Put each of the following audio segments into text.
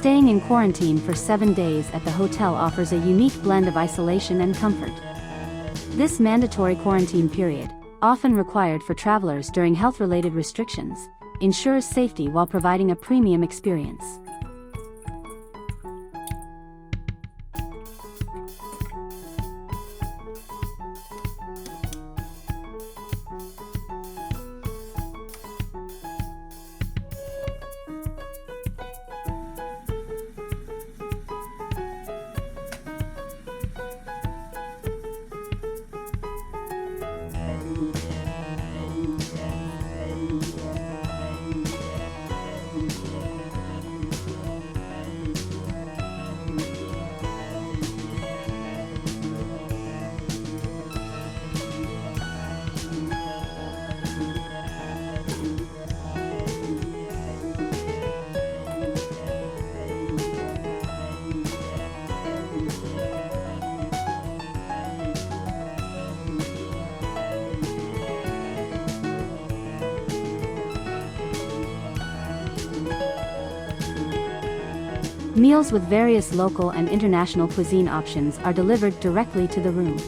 Staying in quarantine for 7 days at the hotel offers a unique blend of isolation and comfort. This mandatory quarantine period, often required for travelers during health-related restrictions, ensures safety while providing a premium experience. Meals with various local and international cuisine options are delivered directly to the room.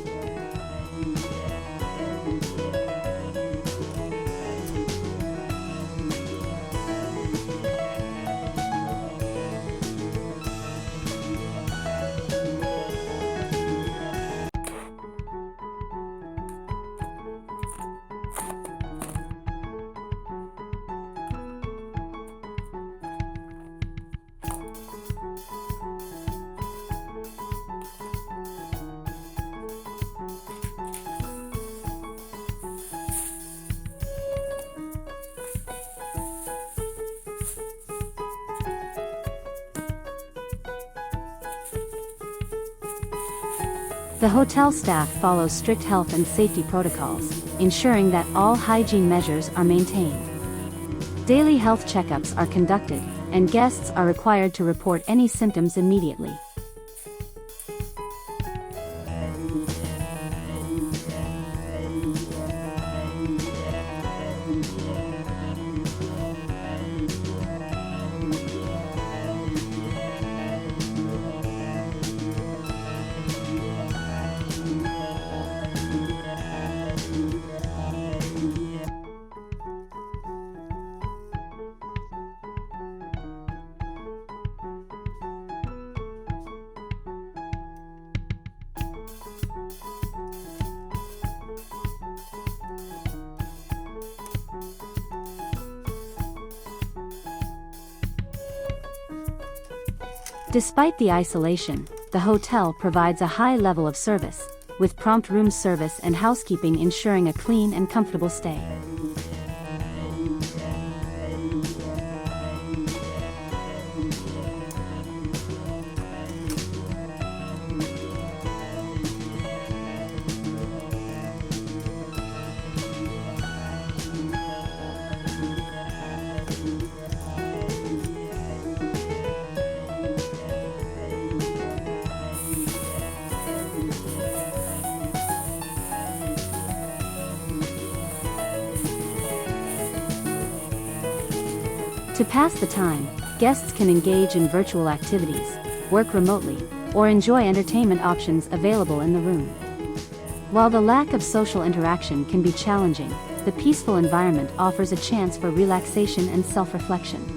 The hotel staff follows strict health and safety protocols, ensuring that all hygiene measures are maintained. Daily health checkups are conducted, and guests are required to report any symptoms immediately. Despite the isolation, the hotel provides a high level of service, with prompt room service and housekeeping ensuring a clean and comfortable stay. To pass the time, guests can engage in virtual activities, work remotely, or enjoy entertainment options available in the room. While the lack of social interaction can be challenging, the peaceful environment offers a chance for relaxation and self-reflection.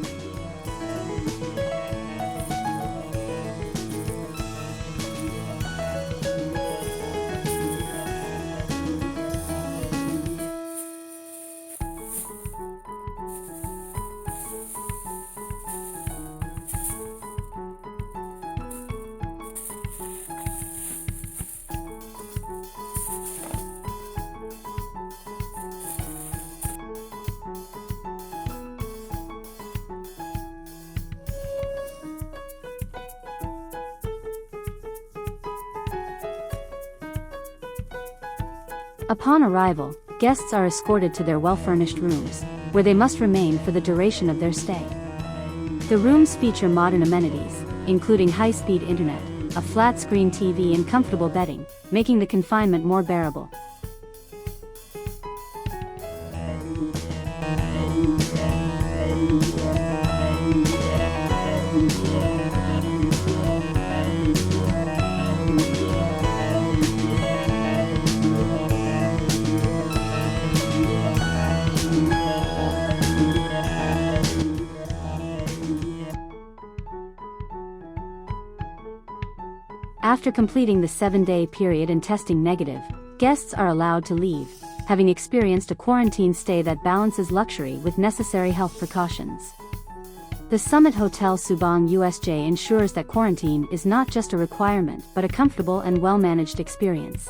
Upon arrival, guests are escorted to their well-furnished rooms, where they must remain for the duration of their stay. The rooms feature modern amenities, including high-speed internet, a flat-screen TV and comfortable bedding, making the confinement more bearable. After completing the 7-day period and testing negative, guests are allowed to leave, having experienced a quarantine stay that balances luxury with necessary health precautions. The Summit Hotel Subang USJ ensures that quarantine is not just a requirement but a comfortable and well-managed experience.